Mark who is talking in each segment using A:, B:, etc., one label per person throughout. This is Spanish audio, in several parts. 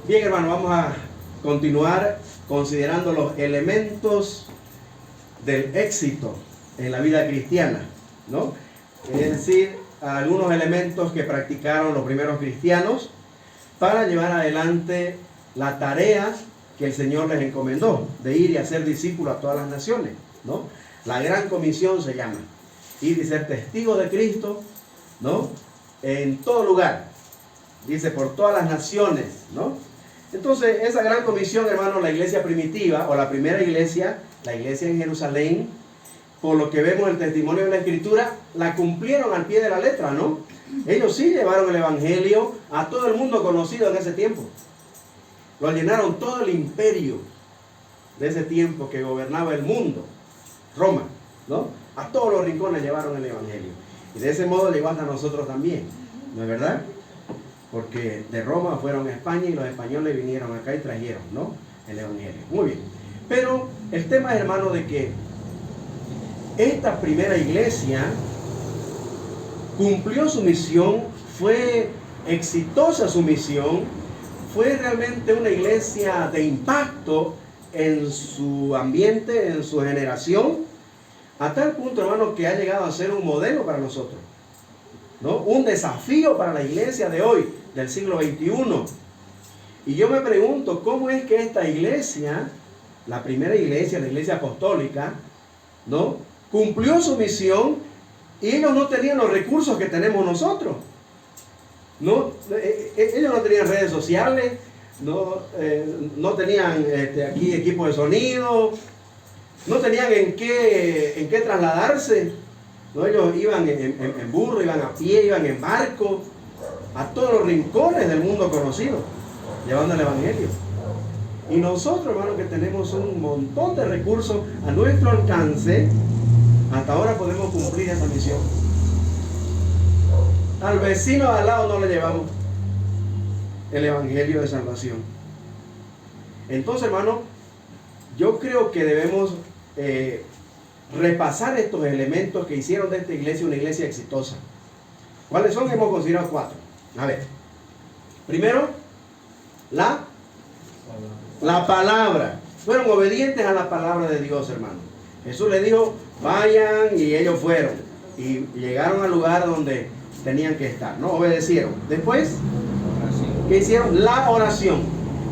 A: Bien, hermano, vamos a continuar considerando los elementos del éxito en la vida cristiana, ¿no? Es decir, algunos elementos que practicaron los primeros cristianos para llevar adelante la tarea que el Señor les encomendó, de ir y hacer discípulos a todas las naciones, ¿no? La gran comisión se llama, ir y ser testigos de Cristo, ¿no? En todo lugar, dice, por todas las naciones, ¿no? Entonces, esa gran comisión, hermano, la iglesia primitiva, o la primera iglesia, la iglesia en Jerusalén, por lo que vemos el testimonio de la Escritura, la cumplieron al pie de la letra, ¿no? Ellos sí llevaron el Evangelio a todo el mundo conocido en ese tiempo. Lo llenaron todo el imperio de ese tiempo que gobernaba el mundo, Roma, ¿no? A todos los rincones llevaron el Evangelio. Y de ese modo llegó hasta nosotros también, ¿no es verdad? Porque de Roma fueron a España y los españoles vinieron acá y trajeron, ¿no?, el Evangelio. Muy bien. Pero el tema es, hermano, de que esta primera iglesia cumplió su misión, fue exitosa su misión, fue realmente una iglesia de impacto en su ambiente, en su generación, a tal punto, hermano, que ha llegado a ser un modelo para nosotros, ¿no? Un desafío para la iglesia de hoy, del siglo XXI. Y yo me pregunto, ¿cómo es que esta iglesia, la primera iglesia, la iglesia apostólica, ¿no?, cumplió su misión y ellos no tenían los recursos que tenemos nosotros? ¿No? Ellos no tenían redes sociales, no tenían aquí equipo de sonido, no tenían en qué trasladarse, ¿no? Ellos iban en burro, iban a pie, iban en barco, a todos los rincones del mundo conocido, llevando el Evangelio. Y nosotros, hermanos, que tenemos un montón de recursos a nuestro alcance, hasta ahora podemos cumplir esa misión. Al vecino de al lado no le llevamos el Evangelio de salvación. Entonces, hermano, yo creo que debemos repasar estos elementos que hicieron de esta iglesia una iglesia exitosa. ¿Cuáles son? Hemos considerado 4. A ver. Primero, la palabra. Fueron obedientes a la palabra de Dios, hermano. Jesús les dijo, vayan, y ellos fueron. Y llegaron al lugar donde tenían que estar, ¿no? Obedecieron. Después, ¿qué hicieron? La oración.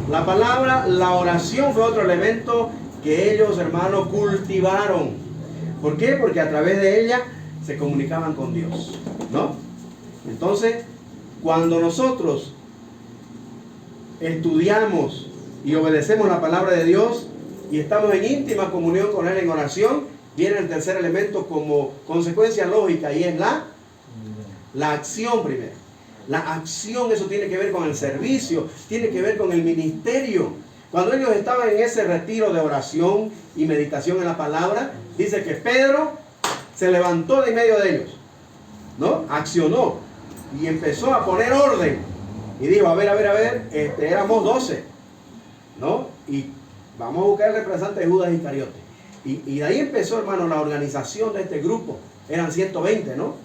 A: La palabra, la oración fue otro elemento que ellos, hermanos, cultivaron. ¿Por qué? Porque a través de ella se comunicaban con Dios, ¿no? Entonces, cuando nosotros estudiamos y obedecemos la palabra de Dios y estamos en íntima comunión con Él en oración, viene el tercer elemento como consecuencia lógica, y es la acción primero. La acción, eso tiene que ver con el servicio, tiene que ver con el ministerio. Cuando ellos estaban en ese retiro de oración y meditación en la palabra, dice que Pedro se levantó de en medio de ellos, ¿no? Accionó y empezó a poner orden. Y dijo, a ver, éramos 12, ¿no? Y vamos a buscar el representante de Judas Iscariote. Y de ahí empezó, hermano, la organización de este grupo. Eran 120, ¿no?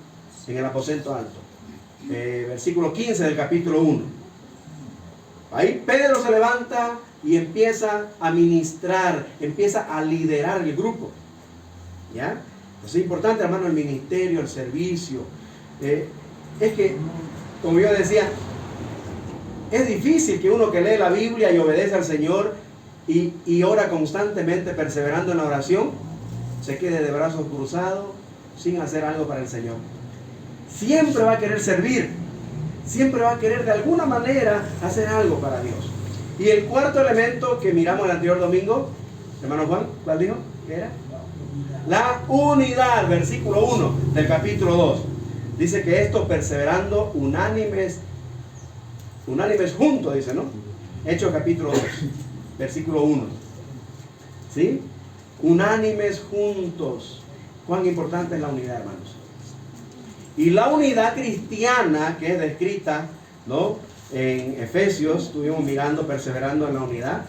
A: En el aposento alto. Versículo 15 del capítulo 1. Ahí Pedro se levanta y empieza a ministrar, empieza a liderar el grupo. ¿Ya? Entonces es importante, hermano, el ministerio, el servicio. Es que, como yo decía, es difícil que uno que lee la Biblia y obedece al Señor y ora constantemente, perseverando en la oración, se quede de brazos cruzados sin hacer algo para el Señor. Siempre va a querer servir, siempre va a querer de alguna manera hacer algo para Dios. Y el cuarto elemento que miramos el anterior domingo, hermano Juan, ¿cuál dijo? ¿Qué era? La unidad, versículo 1 del capítulo 2. Dice que esto perseverando unánimes juntos, dice, ¿no? Hechos capítulo 2, versículo 1. ¿Sí? Unánimes juntos. Cuán importante es la unidad, hermanos. Y la unidad cristiana que es descrita, ¿no?, en Efesios, estuvimos mirando, perseverando en la unidad,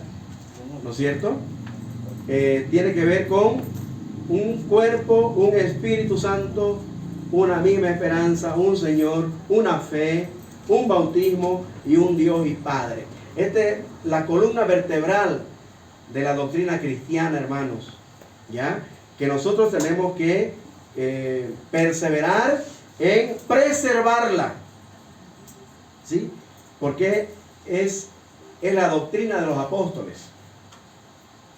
A: ¿no es cierto? Tiene que ver con un cuerpo, un Espíritu Santo, una misma esperanza, un Señor, una fe, un bautismo y un Dios y Padre. la columna vertebral de la doctrina cristiana, hermanos, ¿ya? Que nosotros tenemos que perseverar en preservarla, ¿sí? Porque es la doctrina de los apóstoles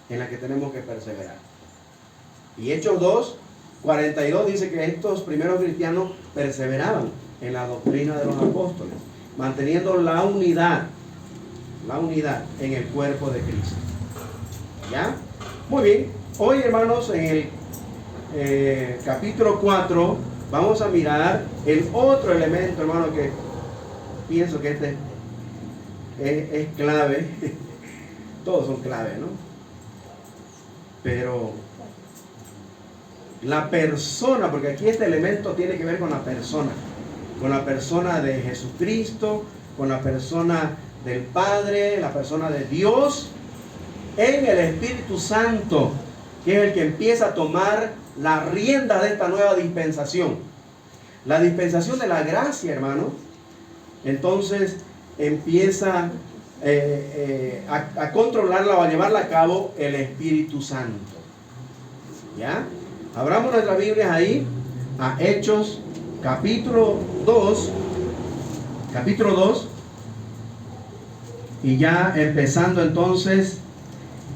A: en la que tenemos que perseverar. Y Hechos 2:42 dice que estos primeros cristianos perseveraban en la doctrina de los apóstoles, manteniendo la unidad en el cuerpo de Cristo. ¿Ya? Muy bien. Hoy, hermanos, en el capítulo 4 vamos a mirar el otro elemento, hermano, que pienso que este es clave. Todos son clave, ¿no? Pero la persona, porque aquí este elemento tiene que ver con la persona de Jesucristo, con la persona del Padre, la persona de Dios, en el Espíritu Santo, que es el que empieza a tomar la rienda de esta nueva dispensación. La dispensación de la gracia, hermano, entonces empieza a controlarla o a llevarla a cabo el Espíritu Santo. ¿Ya? Abramos nuestras Biblias ahí a Hechos capítulo 2, y ya empezando entonces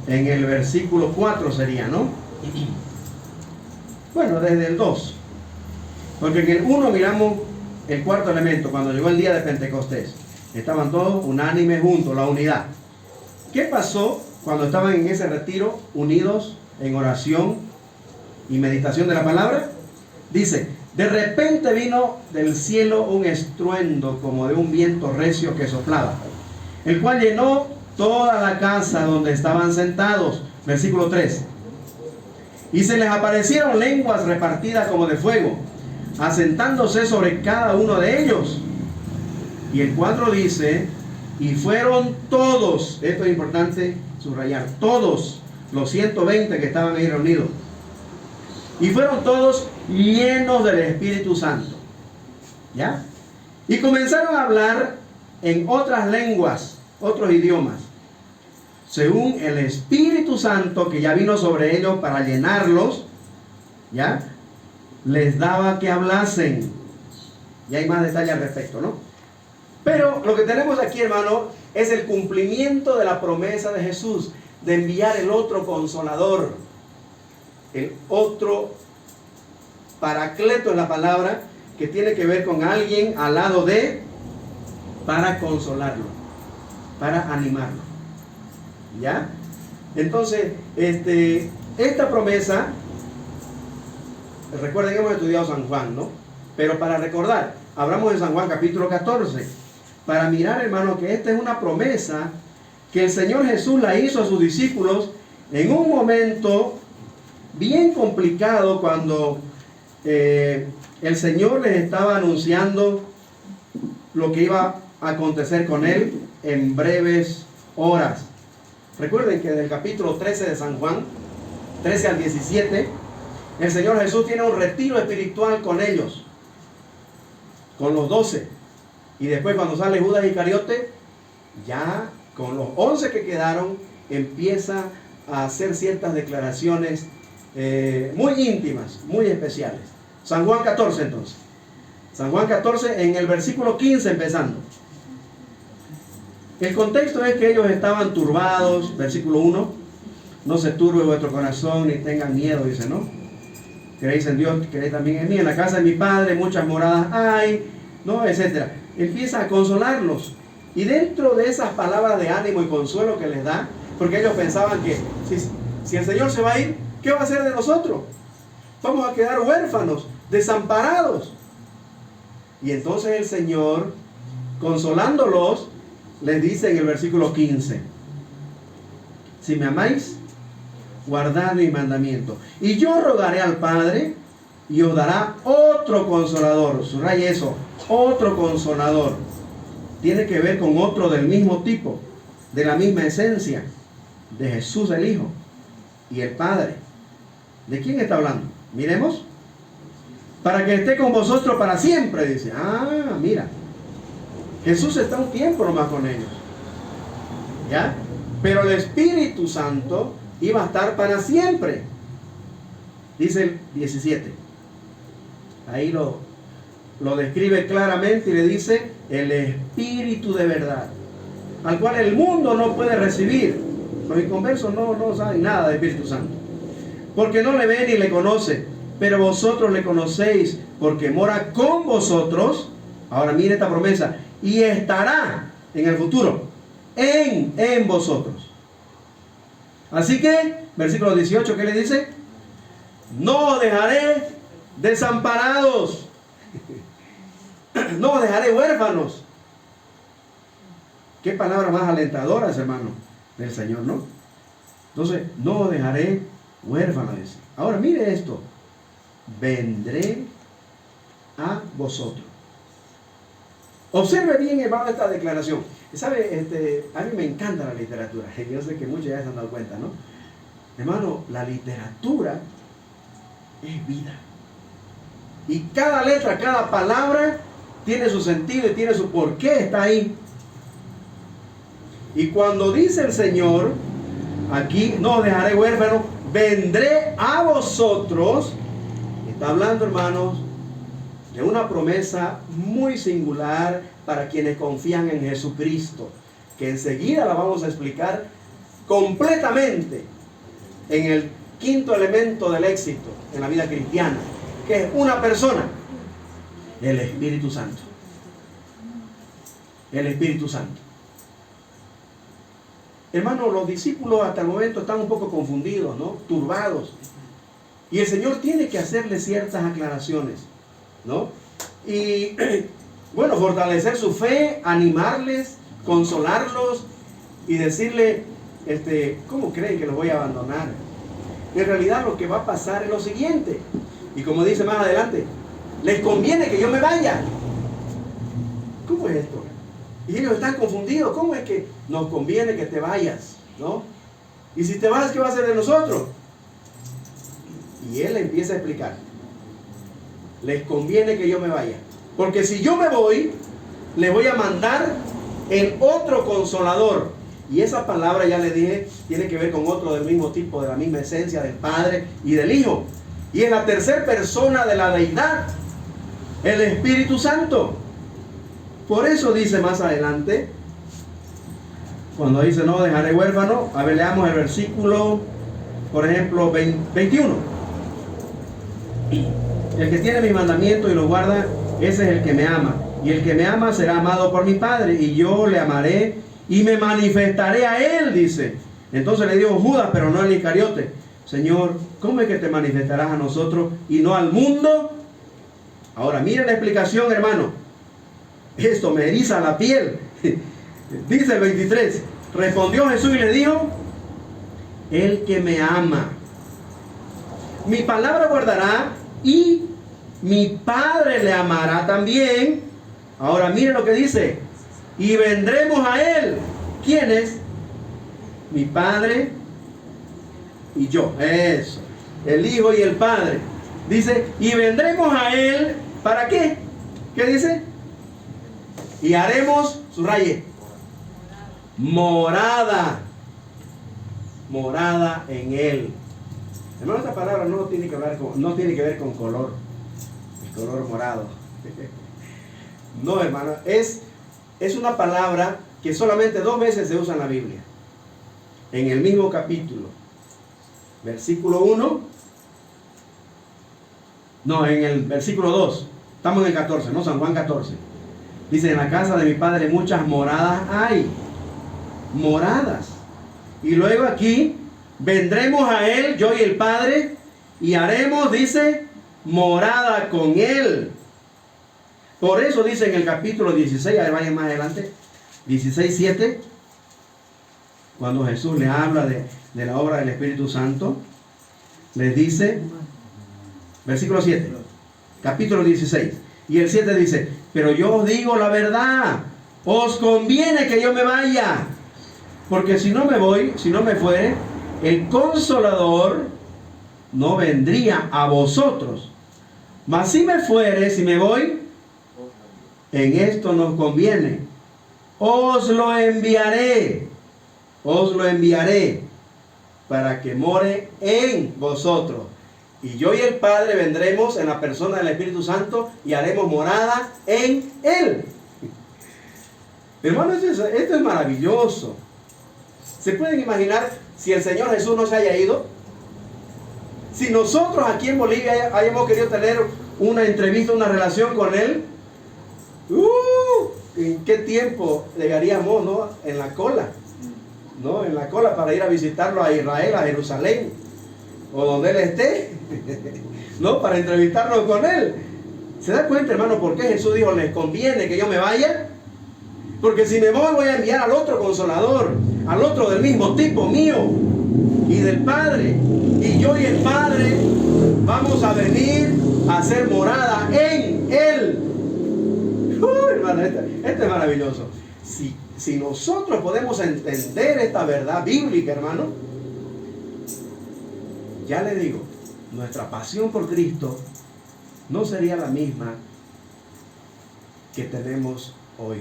A: en el versículo 4 sería, ¿no? Bueno, desde el 2, porque en el 1 miramos el cuarto elemento, cuando llegó el día de Pentecostés. Estaban todos unánimes juntos, la unidad. ¿Qué pasó cuando estaban en ese retiro, unidos en oración y meditación de la palabra? Dice, de repente vino del cielo un estruendo como de un viento recio que soplaba, el cual llenó toda la casa donde estaban sentados. Versículo 3. Y se les aparecieron lenguas repartidas como de fuego, asentándose sobre cada uno de ellos. Y el 4 dice, y fueron todos, esto es importante subrayar, todos los 120 que estaban ahí reunidos, y fueron todos llenos del Espíritu Santo. ¿Ya? Y comenzaron a hablar en otras lenguas, otros idiomas, según el Espíritu Santo que ya vino sobre ellos para llenarlos, ¿ya? Les daba que hablasen. Y hay más detalles al respecto, ¿no? Pero lo que tenemos aquí, hermano, es el cumplimiento de la promesa de Jesús de enviar el otro consolador, el otro paracleto en la palabra, que tiene que ver con alguien al lado de, para consolarlo, para animarlo. ¿Ya? Entonces, esta promesa, recuerden que hemos estudiado San Juan, ¿no? Pero para recordar, hablamos de San Juan capítulo 14, para mirar, hermano, que esta es una promesa que el Señor Jesús la hizo a sus discípulos en un momento bien complicado, cuando el Señor les estaba anunciando lo que iba a acontecer con él en breves horas. Recuerden que del capítulo 13 de San Juan, 13 al 17, el Señor Jesús tiene un retiro espiritual con ellos, con los 12. Y después, cuando sale Judas Iscariote, ya con los 11 que quedaron, empieza a hacer ciertas declaraciones muy íntimas, muy especiales. San Juan 14 entonces. San Juan 14 en el versículo 15 empezando. El contexto es que ellos estaban turbados, versículo 1. No se turbe vuestro corazón ni tengan miedo, dice, ¿no? Creéis en Dios, creéis también en mí. En la casa de mi Padre muchas moradas hay, ¿no? Etcétera. Empieza a consolarlos. Y dentro de esas palabras de ánimo y consuelo que les da, porque ellos pensaban que si el Señor se va a ir, ¿qué va a hacer de nosotros? Vamos a quedar huérfanos, desamparados. Y entonces el Señor, consolándolos, les dice en el versículo 15: si me amáis, guardad mi mandamiento. Y yo rogaré al Padre, y os dará otro consolador. Subraya eso, otro consolador. Tiene que ver con otro del mismo tipo, de la misma esencia, de Jesús el Hijo y el Padre. ¿De quién está hablando? Miremos. Para que esté con vosotros para siempre, dice. Ah, mira. Jesús está un tiempo nomás con ellos. ¿Ya? Pero el Espíritu Santo iba a estar para siempre. Dice el 17. Ahí lo describe claramente y le dice: el Espíritu de verdad, al cual el mundo no puede recibir. Los inconversos no saben nada del Espíritu Santo, porque no le ven ni le conocen, pero vosotros le conocéis, porque mora con vosotros. Ahora mire esta promesa: y estará en el futuro en vosotros. Así que, versículo 18, ¿qué le dice? No os dejaré desamparados, no os dejaré huérfanos. Qué palabras más alentadoras, hermano, del Señor, ¿no? Entonces, no os dejaré huérfanos, dice. Ahora mire esto: vendré a vosotros. Observe bien, hermano, esta declaración. ¿Sabe? A mí me encanta la literatura. Yo sé que muchos ya se han dado cuenta, ¿no? Hermano, la literatura es vida. Y cada letra, cada palabra tiene su sentido y tiene su porqué, está ahí. Y cuando dice el Señor, aquí, no os dejaré huérfanos, vendré a vosotros, está hablando, hermanos, de una promesa muy singular para quienes confían en Jesucristo, que enseguida la vamos a explicar completamente en el quinto elemento del éxito en la vida cristiana, que es una persona: el Espíritu Santo. El Espíritu Santo. Hermano, los discípulos hasta el momento están un poco confundidos, ¿no? Turbados. Y el Señor tiene que hacerles ciertas aclaraciones, ¿no? Y bueno, fortalecer su fe, animarles, consolarlos y decirle, ¿cómo creen que los voy a abandonar? En realidad lo que va a pasar es lo siguiente. Y como dice más adelante, les conviene que yo me vaya. ¿Cómo es esto? Y ellos están confundidos. ¿Cómo es que nos conviene que te vayas? ¿No? Y si te vas, ¿qué va a hacer de nosotros? Y él empieza a explicar: les conviene que yo me vaya, porque si yo me voy, les voy a mandar el otro consolador. Y esa palabra, ya le dije, tiene que ver con otro del mismo tipo, de la misma esencia, del Padre y del Hijo. Y es la tercera persona de la deidad, el Espíritu Santo. Por eso dice más adelante, cuando dice no dejaré huérfano, a ver, leamos el versículo, por ejemplo, 21. El que tiene mis mandamientos y los guarda, ese es el que me ama. Y el que me ama será amado por mi Padre, y yo le amaré y me manifestaré a él, dice. Entonces le dijo Judas, pero no el Iscariote: Señor, ¿cómo es que te manifestarás a nosotros y no al mundo? Ahora, mire la explicación, hermano. Esto me eriza la piel. Dice el 23: respondió Jesús y le dijo: el que me ama, mi palabra guardará, y mi Padre le amará también. Ahora mire lo que dice: y vendremos a él. ¿Quién es? Mi Padre y yo. Eso, el Hijo y el Padre. Dice: y vendremos a él. ¿Para qué? ¿Qué dice? Y haremos, subraye, morada. Morada en él. Hermano, esta palabra no tiene que ver con color, el color morado. No, hermano, es una palabra que solamente 2 veces se usa en la Biblia. En el mismo capítulo, versículo 1. No, en el versículo 2. Estamos en el 14, ¿no? San Juan 14. Dice: en la casa de mi Padre muchas moradas hay. Moradas. Y luego aquí: vendremos a él, yo y el Padre, y haremos, dice, morada con él. Por eso dice en el capítulo 16, a ver, vayan más adelante, 16:7, cuando Jesús le habla de la obra del Espíritu Santo, les dice, versículo 7, capítulo 16, y el 7 dice: pero yo os digo la verdad, os conviene que yo me vaya, porque si no me voy, si no me fuere, el Consolador no vendría a vosotros. Mas si me fuere, si me voy, en esto nos conviene. Os lo enviaré. os lo enviaré para que more en vosotros. Y yo y el Padre vendremos en la persona del Espíritu Santo y haremos morada en él. Hermanos, esto es maravilloso. ¿Se pueden imaginar si el Señor Jesús no se haya ido? Si nosotros aquí en Bolivia hayamos querido tener una entrevista, una relación con Él, ¿en qué tiempo llegaríamos, no? En la cola, ¿no? En la cola para ir a visitarlo a Israel, a Jerusalén, o donde Él esté, ¿no? Para entrevistarnos con Él. ¿Se da cuenta, hermano, por qué Jesús dijo, les conviene que yo me vaya? Porque si me voy a enviar al otro Consolador, al otro del mismo tipo mío y del Padre. Y yo y el Padre vamos a venir a hacer morada en Él. Hermano, esto es maravilloso. Si nosotros podemos entender esta verdad bíblica, hermano, ya le digo, nuestra pasión por Cristo no sería la misma que tenemos hoy.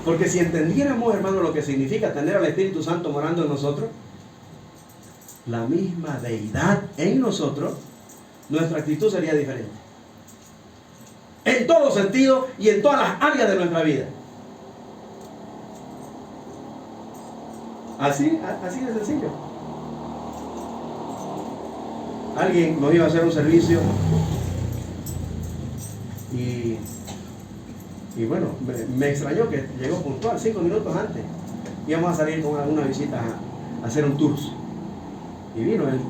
A: Porque si entendiéramos, hermano, lo que significa tener al Espíritu Santo morando en nosotros, la misma deidad en nosotros, nuestra actitud sería diferente. En todo sentido y en todas las áreas de nuestra vida. Así de sencillo. Alguien nos iba a hacer un servicio y bueno, me extrañó que llegó puntual, 5 minutos antes. Íbamos a salir con alguna visita a hacer un tour. Y vino él.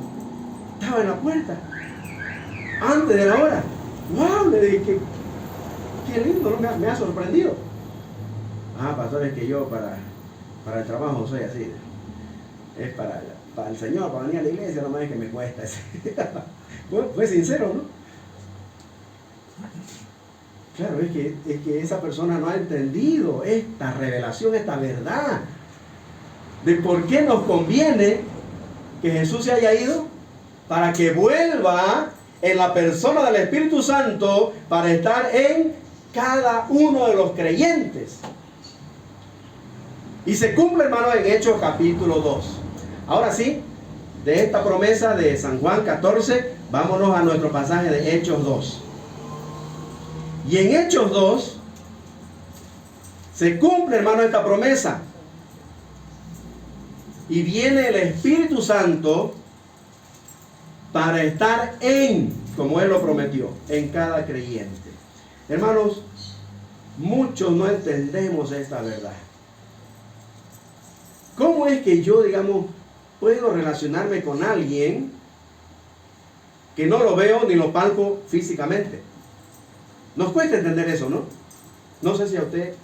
A: Estaba en la puerta. Antes de la hora. ¡Wow! Le dije, qué lindo, ¿no? Me ha sorprendido. Pastor, es que yo para el trabajo soy así. Es para el Señor, para venir a la iglesia, nomás es que me cuesta. Bueno, fue sincero, ¿no? Claro, es que esa persona no ha entendido esta revelación, esta verdad de por qué nos conviene que Jesús se haya ido, para que vuelva en la persona del Espíritu Santo para estar en cada uno de los creyentes. Y se cumple, hermano, en Hechos capítulo 2. Ahora sí, de esta promesa de San Juan 14, vámonos a nuestro pasaje de Hechos 2. Y en Hechos 2 se cumple, hermano, esta promesa. Y viene el Espíritu Santo para estar en, como Él lo prometió, en cada creyente. Hermanos, muchos no entendemos esta verdad. ¿Cómo es que yo, digamos, puedo relacionarme con alguien que no lo veo ni lo palpo físicamente? Nos cuesta entender eso, ¿no? No sé si a usted,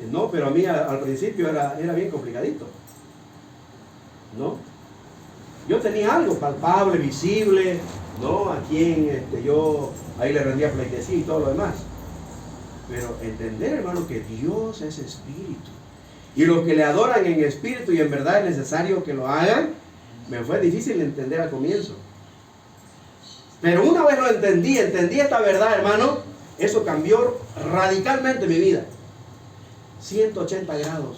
A: no, pero a mí al principio era bien complicadito, ¿no? Yo tenía algo palpable, visible, ¿no? A quien yo ahí le rendía pleitesía y todo lo demás. Pero entender, hermano, que Dios es espíritu. Y los que le adoran en espíritu y en verdad es necesario que lo hagan, me fue difícil entender al comienzo. Pero una vez lo entendí esta verdad, hermano, eso cambió radicalmente mi vida. 180 grados.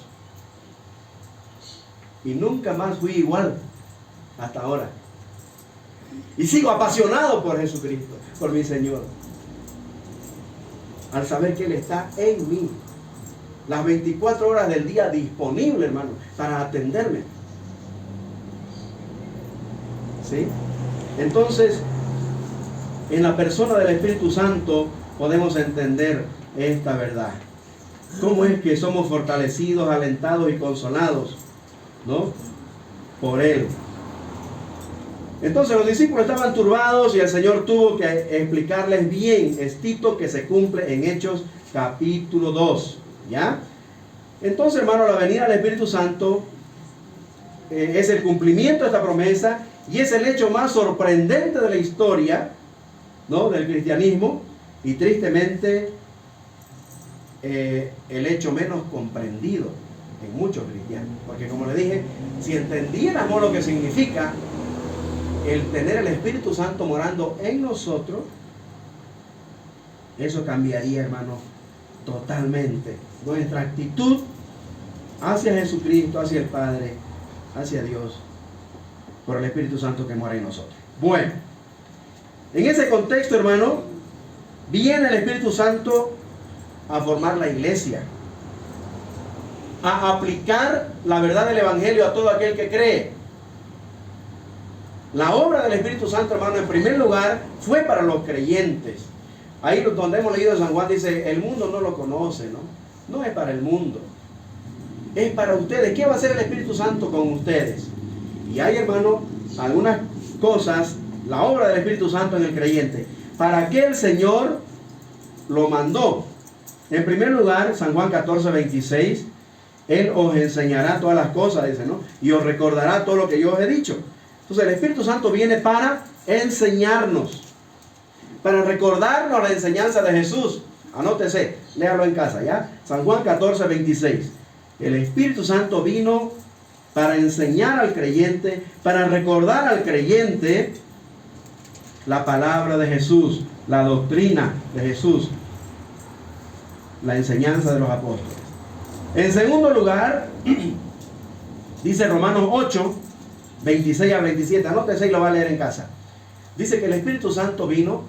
A: Y nunca más fui igual hasta ahora. Y sigo apasionado por Jesucristo, por mi Señor. Al saber que Él está en mí. Las 24 horas del día disponible, hermano, para atenderme. ¿Sí? Entonces, en la persona del Espíritu Santo podemos entender esta verdad. ¿Cómo es que somos fortalecidos, alentados y consolados, ¿no? Por Él. Entonces los discípulos estaban turbados y el Señor tuvo que explicarles bien esto que se cumple en Hechos capítulo 2. ¿Ya? Entonces, hermano, la venida del Espíritu Santo es el cumplimiento de esta promesa y es el hecho más sorprendente de la historia, ¿no? Del cristianismo, y tristemente el hecho menos comprendido en muchos cristianos. Porque como le dije, si entendiéramos lo que significa el tener el Espíritu Santo morando en nosotros, eso cambiaría, hermano, totalmente. Nuestra actitud hacia Jesucristo, hacia el Padre, hacia Dios, por el Espíritu Santo que mora en nosotros. Bueno, en ese contexto, hermano, viene el Espíritu Santo a formar la iglesia, a aplicar la verdad del Evangelio a todo aquel que cree. La obra del Espíritu Santo, hermano, en primer lugar, fue para los creyentes. Ahí donde hemos leído de San Juan, dice, el mundo no lo conoce, ¿no? No es para el mundo, es para ustedes. ¿Qué va a hacer el Espíritu Santo con ustedes? Y hay, hermano, algunas cosas, la obra del Espíritu Santo en el creyente. ¿Para qué el Señor lo mandó? En primer lugar, San Juan 14:26, Él os enseñará todas las cosas, dice, ¿no? Y os recordará todo lo que yo os he dicho. Entonces el Espíritu Santo viene para enseñarnos, para recordarnos la enseñanza de Jesús. Anótese, léalo en casa, ¿ya? San Juan 14:26. El Espíritu Santo vino para enseñar al creyente, para recordar al creyente la palabra de Jesús, la doctrina de Jesús, la enseñanza de los apóstoles. En segundo lugar, dice Romanos 8:26-27. Anótese y lo va a leer en casa. Dice que el Espíritu Santo vino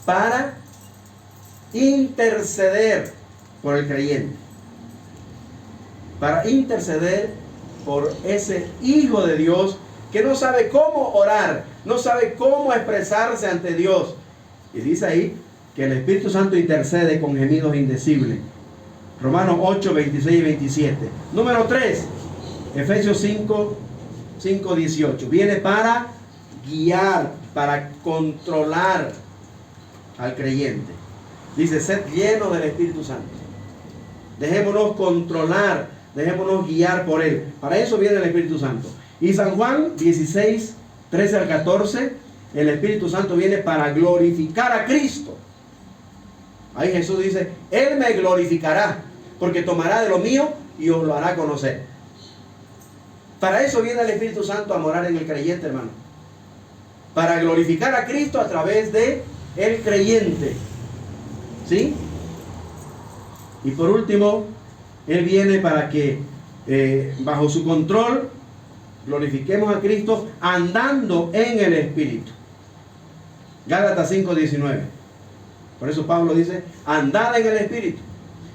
A: para interceder por el creyente, para interceder por ese Hijo de Dios que no sabe cómo orar, no sabe cómo expresarse ante Dios. Y dice ahí que el Espíritu Santo intercede con gemidos indecibles. Romanos 8:26-27. Número 3, Efesios 5:18. Viene para guiar, para controlar al creyente. Dice, sed llenos del Espíritu Santo. Dejémonos controlar, dejémonos guiar por Él. Para eso viene el Espíritu Santo. Y San Juan 16:13-14, el Espíritu Santo viene para glorificar a Cristo. Ahí Jesús dice, Él me glorificará, porque tomará de lo mío y os lo hará conocer. Para eso viene el Espíritu Santo a morar en el creyente, hermano. Para glorificar a Cristo a través de el creyente. ¿Sí? Y por último, Él viene para que bajo su control glorifiquemos a Cristo andando en el Espíritu. Gálatas 5:19. Por eso Pablo dice, andad en el Espíritu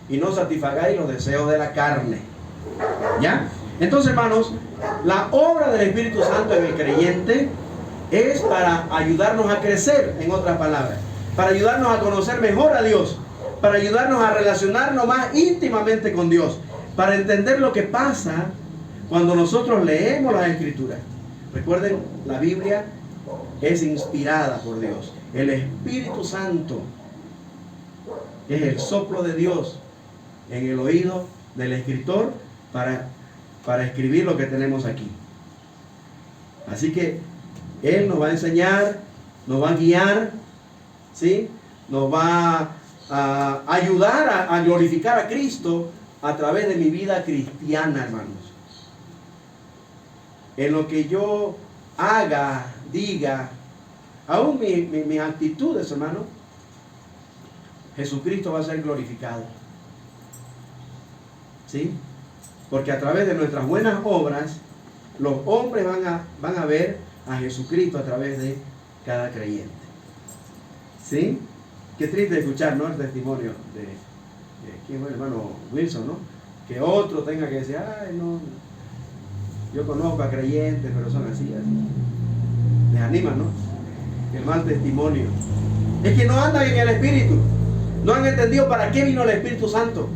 A: y no satisfagáis los deseos de la carne. ¿Ya? Entonces, hermanos, la obra del Espíritu Santo en el creyente es para ayudarnos a crecer, en otras palabras, para ayudarnos a conocer mejor a Dios, para ayudarnos a relacionarnos más íntimamente con Dios, para entender lo que pasa cuando nosotros leemos las Escrituras. Recuerden, la Biblia es inspirada por Dios. El Espíritu Santo es el soplo de Dios en el oído del escritor para escribir lo que tenemos aquí. Así que Él nos va a enseñar, nos va a guiar, ¿sí? Nos va a ayudar a glorificar a Cristo a través de mi vida cristiana, hermanos. En lo que yo haga, diga, aún mis actitudes, hermano, Jesucristo va a ser glorificado. ¿Sí? Porque a través de nuestras buenas obras, los hombres van a ver a Jesucristo a través de cada creyente. ¿Sí? Qué triste escuchar, ¿no? El testimonio de ¿quién fue el hermano Wilson, ¿no? Que otro tenga que decir, ay, no, yo conozco a creyentes, pero son así. Les anima, ¿no? El mal testimonio. Es que no andan en el Espíritu. No han entendido para qué vino el Espíritu Santo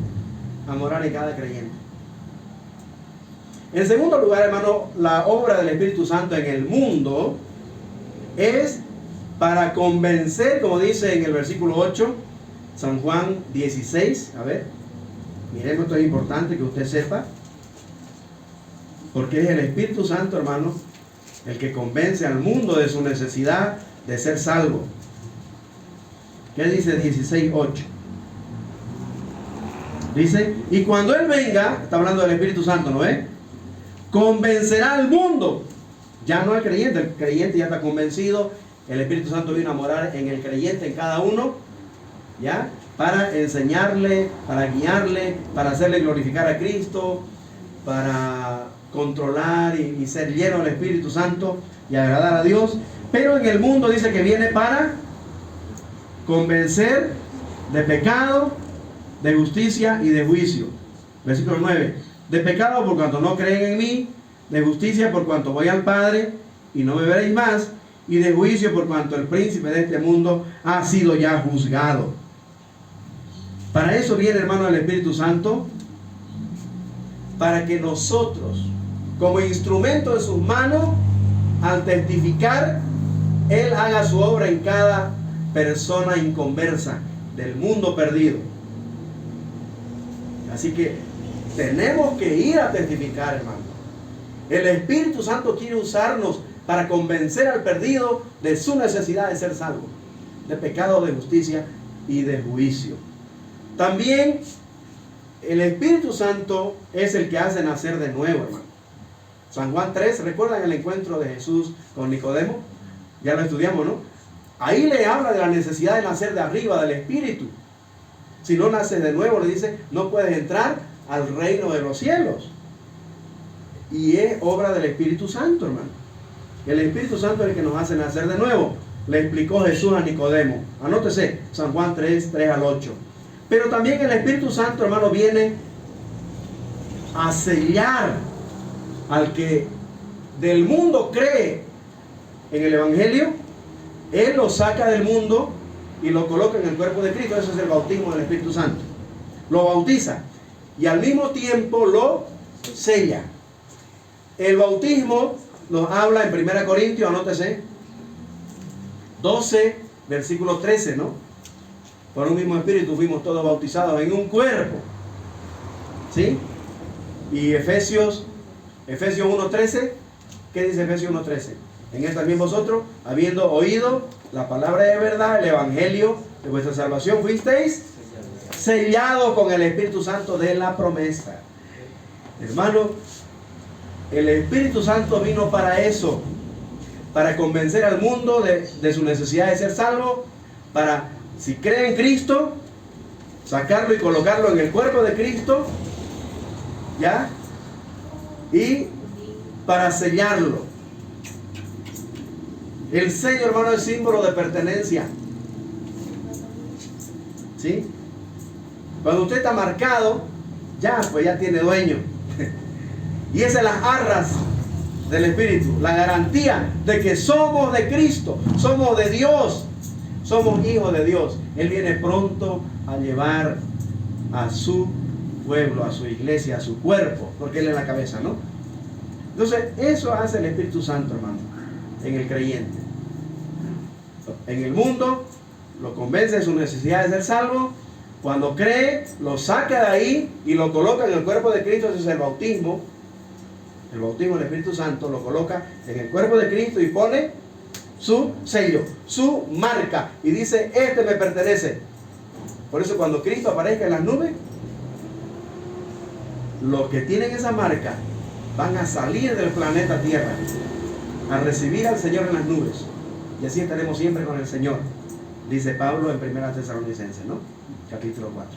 A: a morar en cada creyente. En segundo lugar, hermano, la obra del Espíritu Santo en el mundo es para convencer, como dice en el versículo 8, San Juan 16. A ver, miremos, esto es importante que usted sepa, porque es el Espíritu Santo, hermano, el que convence al mundo de su necesidad de ser salvo. ¿Qué dice 16:8? Dice, y cuando Él venga, está hablando del Espíritu Santo, ¿no es? Convencerá al mundo, ya no al creyente, el creyente ya está convencido, el Espíritu Santo vino a morar en el creyente, en cada uno, ¿ya? para enseñarle, para guiarle, para hacerle glorificar a Cristo, para controlar y ser lleno del Espíritu Santo y agradar a Dios. Pero en el mundo dice que viene para convencer de pecado, de justicia y de juicio. Versículo 9. De pecado por cuanto no creen en mí, de justicia por cuanto voy al Padre y no me veréis más, y de juicio por cuanto el príncipe de este mundo ha sido ya juzgado. Para eso viene, hermano, el Espíritu Santo, para que nosotros, como instrumento de sus manos, al testificar, Él haga su obra en cada persona inconversa del mundo perdido. Así que tenemos que ir a testificar, hermano. El Espíritu Santo quiere usarnos para convencer al perdido de su necesidad de ser salvo, de pecado, de justicia y de juicio. También el Espíritu Santo es el que hace nacer de nuevo, hermano. San Juan 3, ¿recuerdan el encuentro de Jesús con Nicodemo? Ya lo estudiamos, ¿no? Ahí le habla de la necesidad de nacer de arriba, del Espíritu. Si no naces de nuevo, le dice, no puedes entrar al reino de los cielos. Y es obra del Espíritu Santo, hermano. El Espíritu Santo es el que nos hace nacer de nuevo. Le explicó Jesús a Nicodemo. Anótese, San Juan 3, 3 al 8. Pero también el Espíritu Santo, hermano, viene a sellar al que del mundo cree en el Evangelio. Él lo saca del mundo y lo coloca en el cuerpo de Cristo. Eso es el bautismo del Espíritu Santo. Lo bautiza y al mismo tiempo lo sella. El bautismo nos habla en 1 Corintios, anótese, 12, versículo 13, ¿no? Por un mismo espíritu fuimos todos bautizados en un cuerpo. ¿Sí? Y Efesios 1:13, ¿qué dice Efesios 1:13? En él también vosotros, habiendo oído la palabra de verdad, el evangelio de vuestra salvación, fuisteis sellados con el Espíritu Santo de la promesa. Hermano, el Espíritu Santo vino para eso, para convencer al mundo de su necesidad de ser salvo, para, si cree en Cristo, sacarlo y colocarlo en el cuerpo de Cristo, ¿ya? Y para sellarlo. El sello, hermano, es símbolo de pertenencia. ¿Sí? Cuando usted está marcado, pues ya tiene dueño. Y esas son las arras del Espíritu, la garantía de que somos de Cristo, somos de Dios, somos hijos de Dios. Él viene pronto a llevar a su pueblo, a su iglesia, a su cuerpo, porque Él es la cabeza, ¿no? Entonces, eso hace el Espíritu Santo, hermano, en el creyente. En el mundo, lo convence de su necesidad de ser salvo. Cuando cree, lo saca de ahí y lo coloca en el cuerpo de Cristo. Ese es el bautismo. El bautismo del Espíritu Santo lo coloca en el cuerpo de Cristo y pone su sello, su marca. Y dice, este me pertenece. Por eso cuando Cristo aparezca en las nubes, los que tienen esa marca van a salir del planeta Tierra a recibir al Señor en las nubes. Y así estaremos siempre con el Señor, dice Pablo en 1 Tesalonicenses, ¿no? Capítulo 4.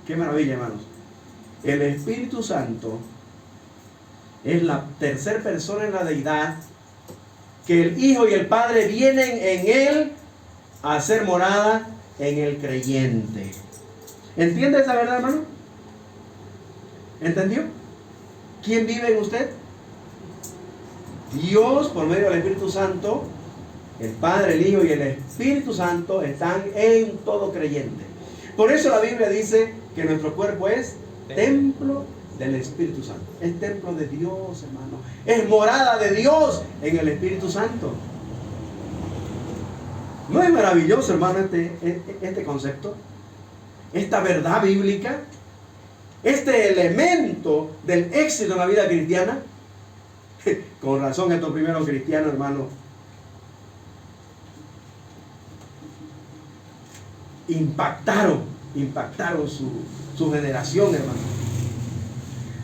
A: Qué maravilla, hermanos. El Espíritu Santo es la tercera persona en la deidad, que el Hijo y el Padre vienen en Él a hacer morada en el creyente. ¿Entiende esa verdad, hermano? ¿Entendió? ¿Quién vive en usted? Dios, por medio del Espíritu Santo. El Padre, el Hijo y el Espíritu Santo están en todo creyente. Por eso la Biblia dice que nuestro cuerpo es templo del Espíritu Santo. Es templo de Dios, hermano. Es morada de Dios en el Espíritu Santo. ¿No es maravilloso, hermano, este concepto? Esta verdad bíblica. Este elemento del éxito en la vida cristiana. Con razón estos primeros cristianos, hermano, impactaron su generación, hermano.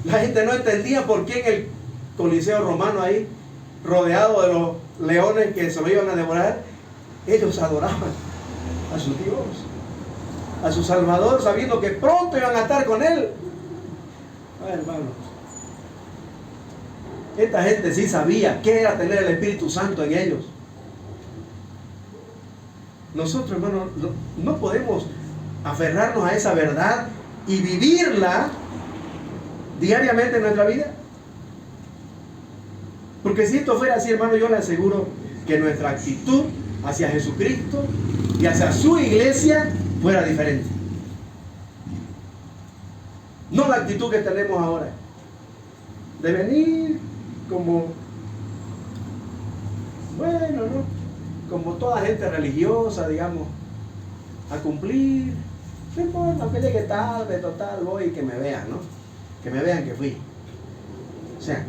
A: La gente no entendía por qué en el Coliseo Romano ahí, rodeado de los leones que se lo iban a devorar, ellos adoraban a su Dios. a su Salvador sabiendo que pronto iban a estar con Él. Ay, hermanos, esta gente sí sabía qué era tener el Espíritu Santo en ellos. Nosotros, hermanos, no podemos aferrarnos a esa verdad y vivirla diariamente en nuestra vida. Porque si esto fuera así, hermano, yo le aseguro que nuestra actitud hacia Jesucristo y hacia su iglesia fuera diferente. No la actitud que tenemos ahora, de venir como, bueno, ¿no? Como toda gente religiosa, digamos, a cumplir. No importa, aunque llegue tarde, total, voy y que me vean, ¿no? Que me vean que fui. O sea,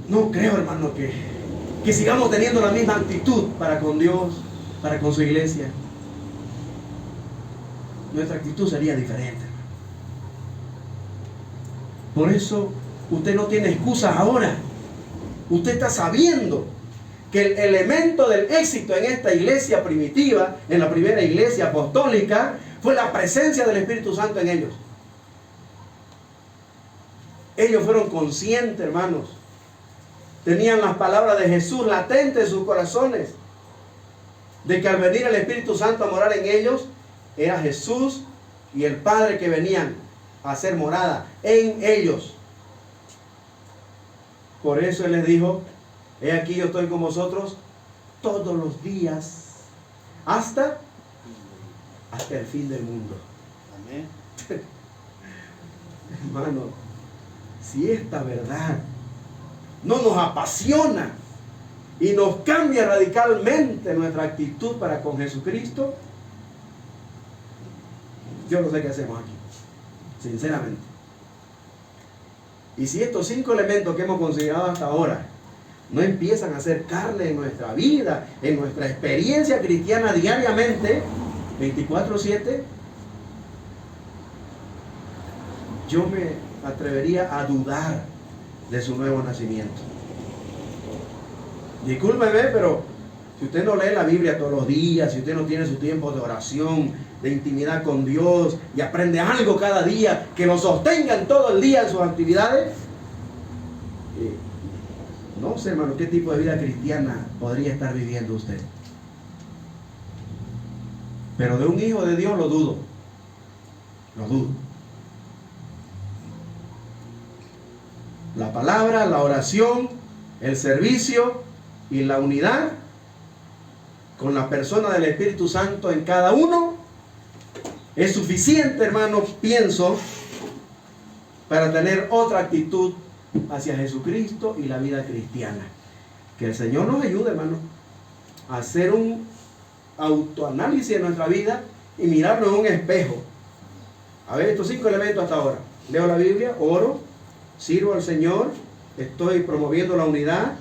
A: no creo, hermano, que sigamos teniendo la misma actitud para con Dios, para con su iglesia. Nuestra actitud sería diferente. Por eso, usted no tiene excusas ahora. Usted está sabiendo que el elemento del éxito en esta iglesia primitiva, en la primera iglesia apostólica, fue la presencia del Espíritu Santo en ellos. Ellos fueron conscientes, hermanos. Tenían las palabras de Jesús latentes en sus corazones, de que al venir el Espíritu Santo a morar en ellos, era Jesús y el Padre que venían a hacer morada en ellos. Por eso Él les dijo: he aquí yo estoy con vosotros todos los días hasta el fin del mundo. Amén. Hermano, si esta verdad no nos apasiona y nos cambia radicalmente nuestra actitud para con Jesucristo, yo no sé qué hacemos aquí, sinceramente. Y si estos 5 elementos que hemos considerado hasta ahora no empiezan a hacer carne en nuestra vida, en nuestra experiencia cristiana diariamente, 24/7, yo me atrevería a dudar de su nuevo nacimiento. Discúlpeme, pero si usted no lee la Biblia todos los días, si usted no tiene su tiempo de oración, de intimidad con Dios, y aprende algo cada día que lo sostengan todo el día en sus actividades, no sé, hermano, qué tipo de vida cristiana podría estar viviendo usted. Pero de un hijo de Dios lo dudo. Lo dudo. La palabra, la oración, el servicio y la unidad con la persona del Espíritu Santo en cada uno es suficiente, hermano, pienso, para tener otra actitud hacia Jesucristo y la vida cristiana. Que el Señor nos ayude, hermano, a hacer un autoanálisis de nuestra vida y mirarnos en un espejo. A ver, estos 5 elementos hasta ahora: leo la Biblia, oro, sirvo al Señor, estoy promoviendo la unidad,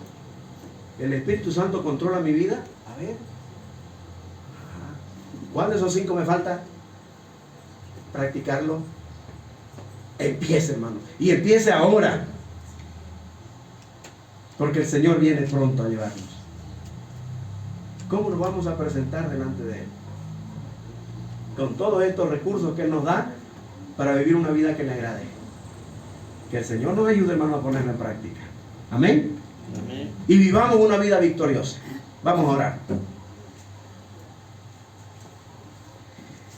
A: el Espíritu Santo controla mi vida. A ver, ¿cuál de esos 5 me falta? Practicarlo. Empiece, hermano, y empiece ahora, porque el Señor viene pronto a llevarnos. ¿Cómo nos vamos a presentar delante de Él? Con todos estos recursos que Él nos da para vivir una vida que le agrade. Que el Señor nos ayude, hermano, a ponerla en práctica. Amén. Amén. Y vivamos una vida victoriosa. Vamos a orar.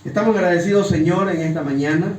A: Estamos agradecidos, Señor, en esta mañana